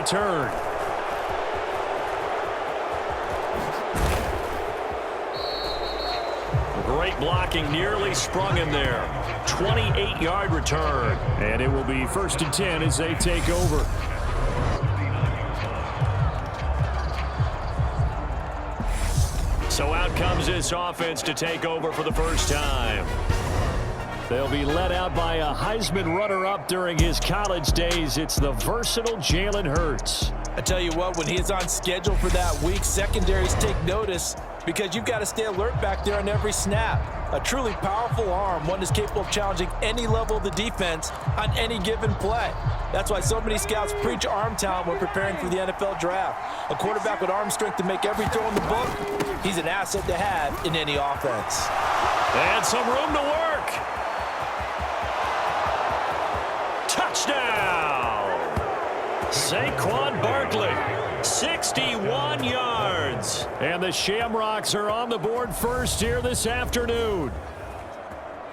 return. Great blocking, nearly sprung him there. 28-yard return. And it will be 1st and 10 as they take over. So out comes this offense to take over for the first time. They'll be led out by a Heisman runner-up during his college days. It's the versatile Jalen Hurts. I tell you what, when he's on schedule for that week, secondaries take notice because you've got to stay alert back there on every snap. A truly powerful arm, one that's capable of challenging any level of the defense on any given play. That's why so many scouts preach arm talent when preparing for the NFL draft. A quarterback with arm strength to make every throw in the book, he's an asset to have in any offense. And some room to work. Touchdown! Saquon Barkley, 61 yards. And the Shamrocks are on the board first here this afternoon.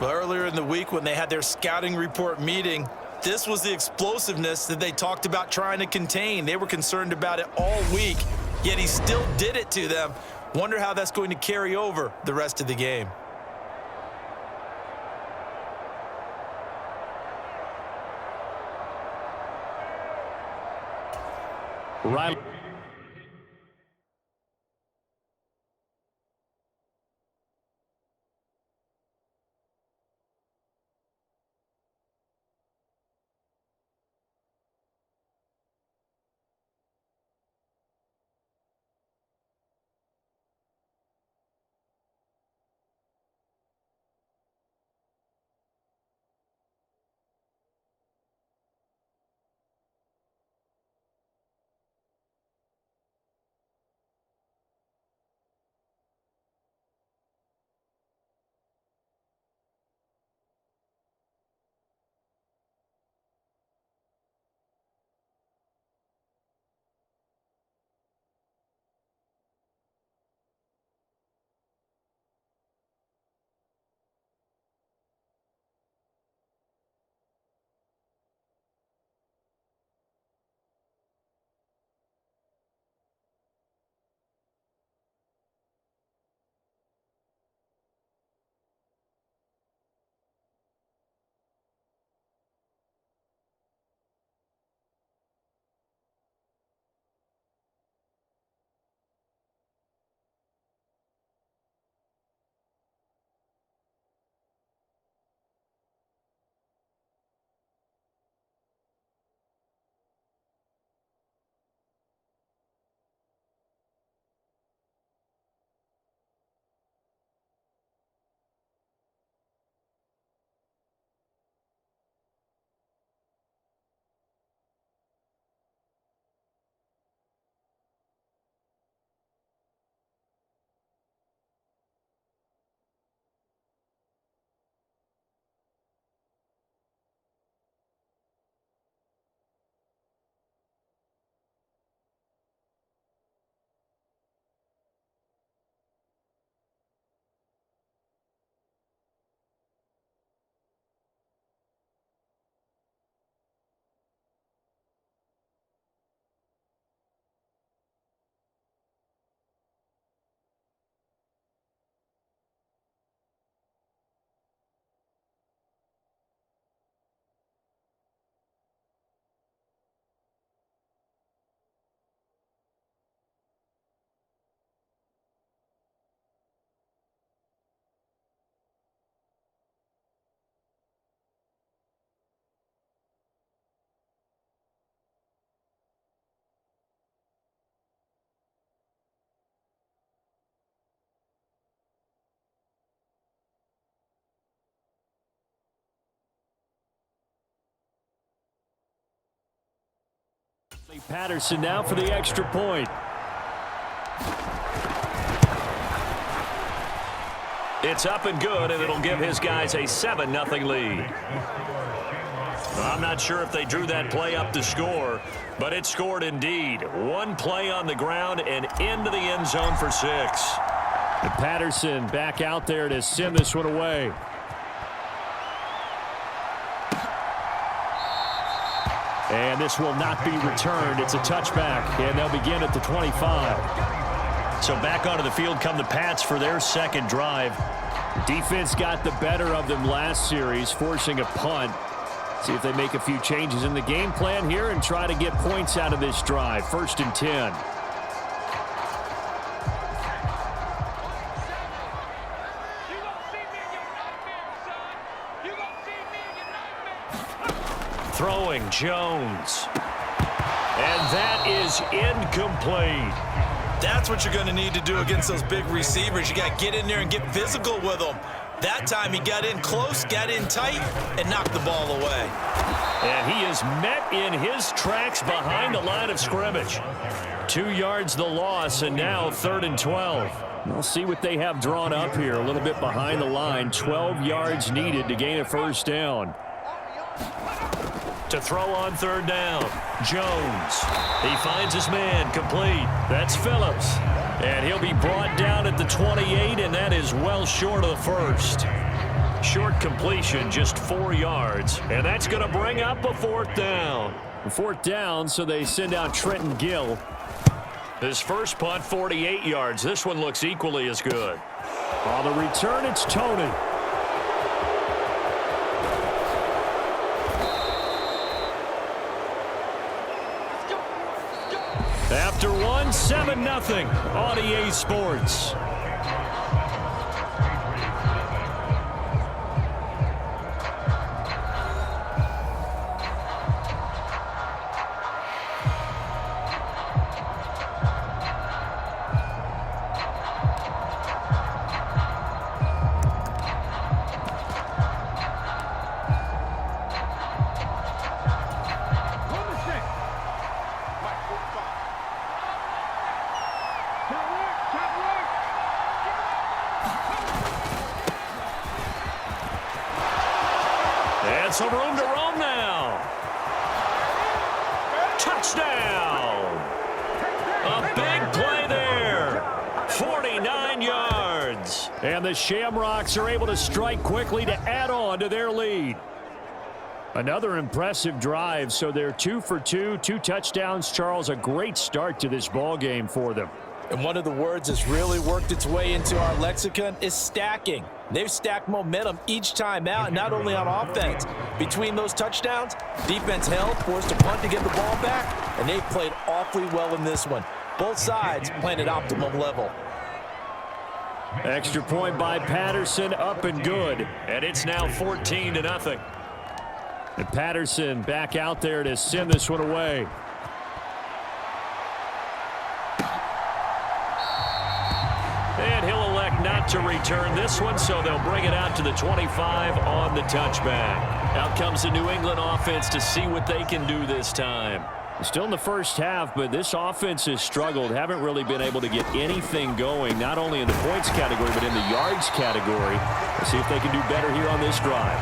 Well, earlier in the week when they had their scouting report meeting, this was the explosiveness that they talked about trying to contain. They were concerned about it all week, yet he still did it to them. Wonder how that's going to carry over the rest of the game. Right. Patterson now for the extra point. It's up and good, and it'll give his guys a 7-0 lead. I'm not sure if they drew that play up to score, but it scored indeed. One play on the ground and into the end zone for 6. And Patterson back out there to send this one away. And this will not be returned. It's a touchback, and they'll begin at the 25. So back onto the field come the Pats for their second drive. Defense got the better of them last series, forcing a punt. See if they make a few changes in the game plan here and try to get points out of this drive. 1st and 10. Throwing Jones. And that is incomplete. That's what you're going to need to do against those big receivers. You got to get in there and get physical with them. That time he got in close, got in tight, and knocked the ball away. And he is met in his tracks behind the line of scrimmage. 2 yards the loss, and now 3rd and 12. We'll see what they have drawn up here. A little bit behind the line. 12 yards needed to gain a first down. To throw on 3rd down, Jones. He finds his man, complete. That's Phillips. And he'll be brought down at the 28, and that is well short of the first. Short completion, just 4 yards. And that's going to bring up a 4th down. 4th down, so they send out Trenton Gill. His first punt, 48 yards. This one looks equally as good. On the return, it's Tony. After one, 7-0 on EA Sports. Some room to roam now. Touchdown. A big play there. 49 yards. And the Shamrocks are able to strike quickly to add on to their lead. Another impressive drive, so they're 2 for 2, 2 touchdowns. Charles, a great start to this ball game for them. And one of the words that's really worked its way into our lexicon is stacking. They've stacked momentum each time out, not only on offense. Between those touchdowns, defense held, forced a punt to get the ball back, and they've played awfully well in this one. Both sides playing at optimum level. Extra point by Patterson, up and good. And it's now 14-0. And Patterson back out there to send this one away. And he'll elect not to return this one, so they'll bring it out to the 25 on the touchback. Out comes the New England offense to see what they can do this time. Still in the first half, but this offense has struggled. Haven't really been able to get anything going, not only in the points category, but in the yards category. Let's see if they can do better here on this drive.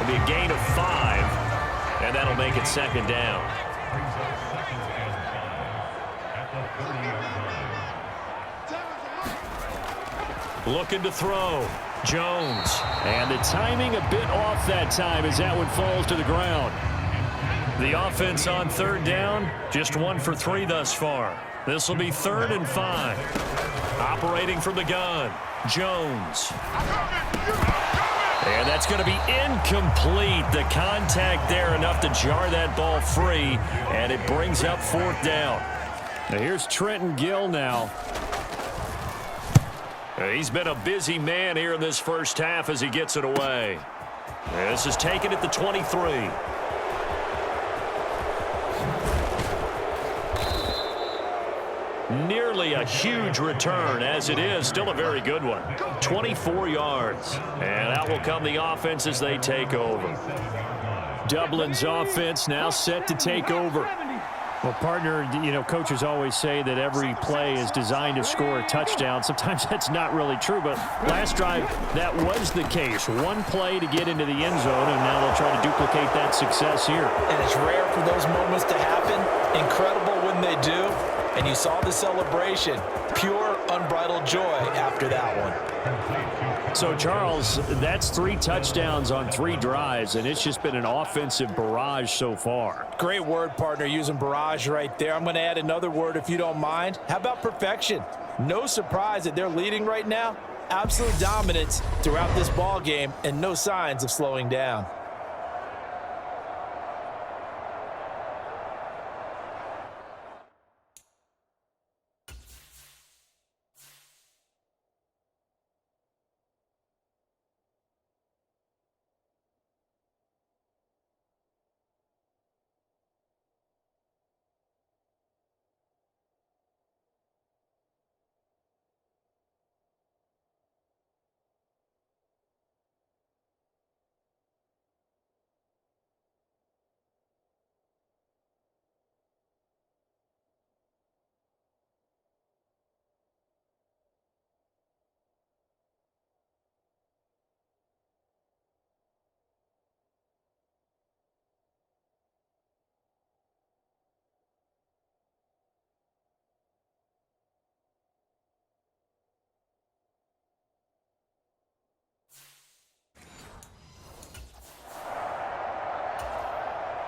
It'll be a gain of 5, and that'll make it 2nd down. Looking to throw. Jones. And the timing a bit off that time as that one falls to the ground. The offense on 3rd down, just 1 for 3 thus far. This will be 3rd and 5. Operating from the gun, Jones. And that's going to be incomplete. The contact there enough to jar that ball free, and it brings up 4th down. Now here's Trenton Gill now. He's been a busy man here in this first half as he gets it away. This is taken at the 23. Nearly a huge return, as it is still a very good one. 24 yards. And out will come the offense as they take over. Dublin's offense now set to take over. Well, partner, you know, coaches always say that every play is designed to score a touchdown. Sometimes that's not really true, but last drive, that was the case. One play to get into the end zone, and now they'll try to duplicate that success here. And it's rare for those moments to happen. Incredible when they do. and you saw the celebration. Pure, unbridled joy after that one. So, Charles, that's 3 touchdowns on 3 drives, and it's just been an offensive barrage so far. Great word, partner, using barrage right there. I'm going to add another word if you don't mind. How about perfection? No surprise that they're leading right now. Absolute dominance throughout this ball game and no signs of slowing down.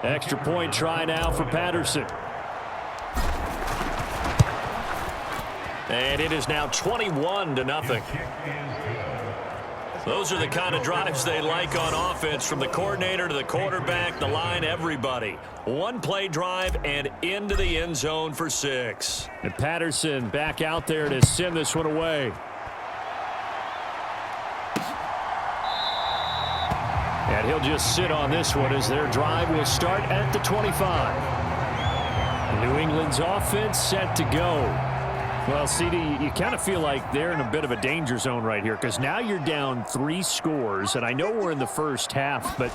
Extra point try now for Patterson. And it is now 21-0. Those are the kind of drives they like on offense, from the coordinator to the quarterback, the line, everybody. One-play drive and into the end zone for 6. And Patterson back out there to send this one away. And he'll just sit on this one as their drive will start at the 25. New England's offense set to go. Well, CD, you kind of feel like they're in a bit of a danger zone right here, because now you're down 3 scores, and I know we're in the first half, but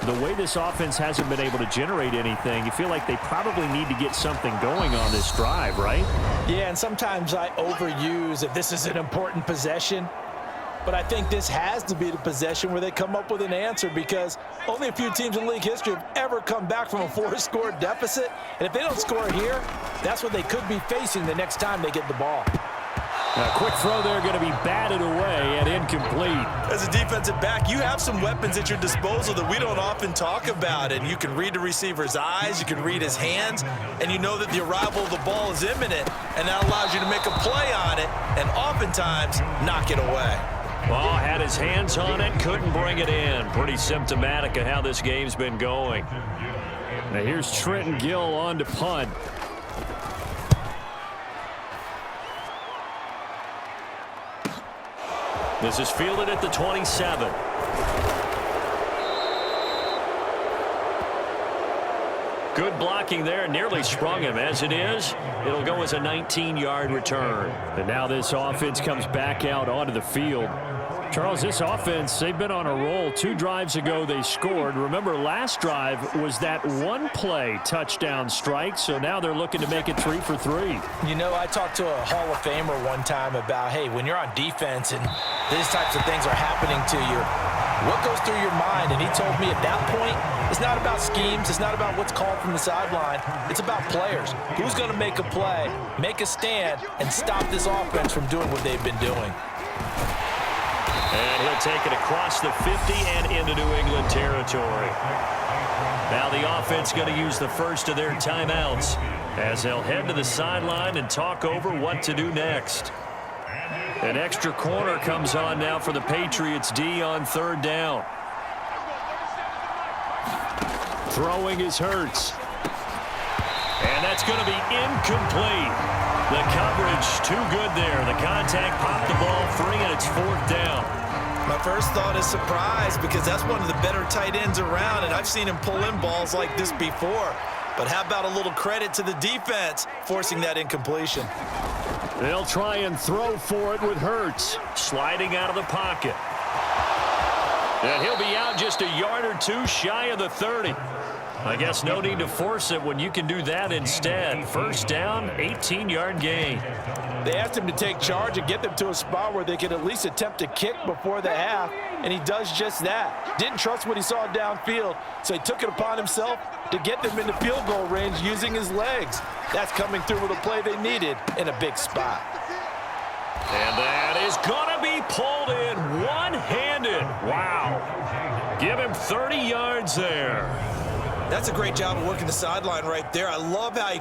the way this offense hasn't been able to generate anything, you feel like they probably need to get something going on this drive, right? Yeah, and sometimes I overuse that this is an important possession. But I think this has to be the possession where they come up with an answer, because only a few teams in league history have ever come back from a 4-score deficit. And if they don't score here, that's what they could be facing the next time they get the ball. A quick throw there, going to be batted away and incomplete. As a defensive back, you have some weapons at your disposal that we don't often talk about. And you can read the receiver's eyes, you can read his hands, and you know that the arrival of the ball is imminent. And that allows you to make a play on it and oftentimes knock it away. Well, had his hands on it, couldn't bring it in. Pretty symptomatic of how this game's been going. Now here's Trenton Gill on to punt. This is fielded at the 27. Good blocking there, nearly sprung him. As it is, it'll go as a 19-yard return. And now this offense comes back out onto the field. Charles, this offense, they've been on a roll. 2 drives ago they scored. Remember, last drive was that one-play touchdown strike, so now they're looking to make it 3 for 3. You know, I talked to a Hall of Famer one time about, hey, when you're on defense and these types of things are happening to you, what goes through your mind? And he told me at that point, it's not about schemes. It's not about what's called from the sideline. It's about players. Who's going to make a play, make a stand, and stop this offense from doing what they've been doing? And he'll take it across the 50 and into New England territory. Now the offense going to use the first of their timeouts as they'll head to the sideline and talk over what to do next. An extra corner comes on now for the Patriots D on 3rd down. Throwing is Hurts. And that's going to be incomplete. The coverage too good there. The contact popped the ball free, and it's 4th down. My first thought is surprise, because that's one of the better tight ends around, and I've seen him pull in balls like this before. But how about a little credit to the defense forcing that incompletion? They'll try and throw for it with Hurts. Sliding out of the pocket. And he'll be out just a yard or 2 shy of the 30. I guess no need to force it when you can do that instead. 1st down, 18-yard gain. They asked him to take charge and get them to a spot where they could at least attempt to kick before the half, and he does just that. Didn't trust what he saw downfield, so he took it upon himself to get them into field goal range using his legs. That's coming through with a play they needed in a big spot. And that is going to be pulled in one-handed. Wow. Give him 30 yards there. That's a great job of working the sideline right there. I love how he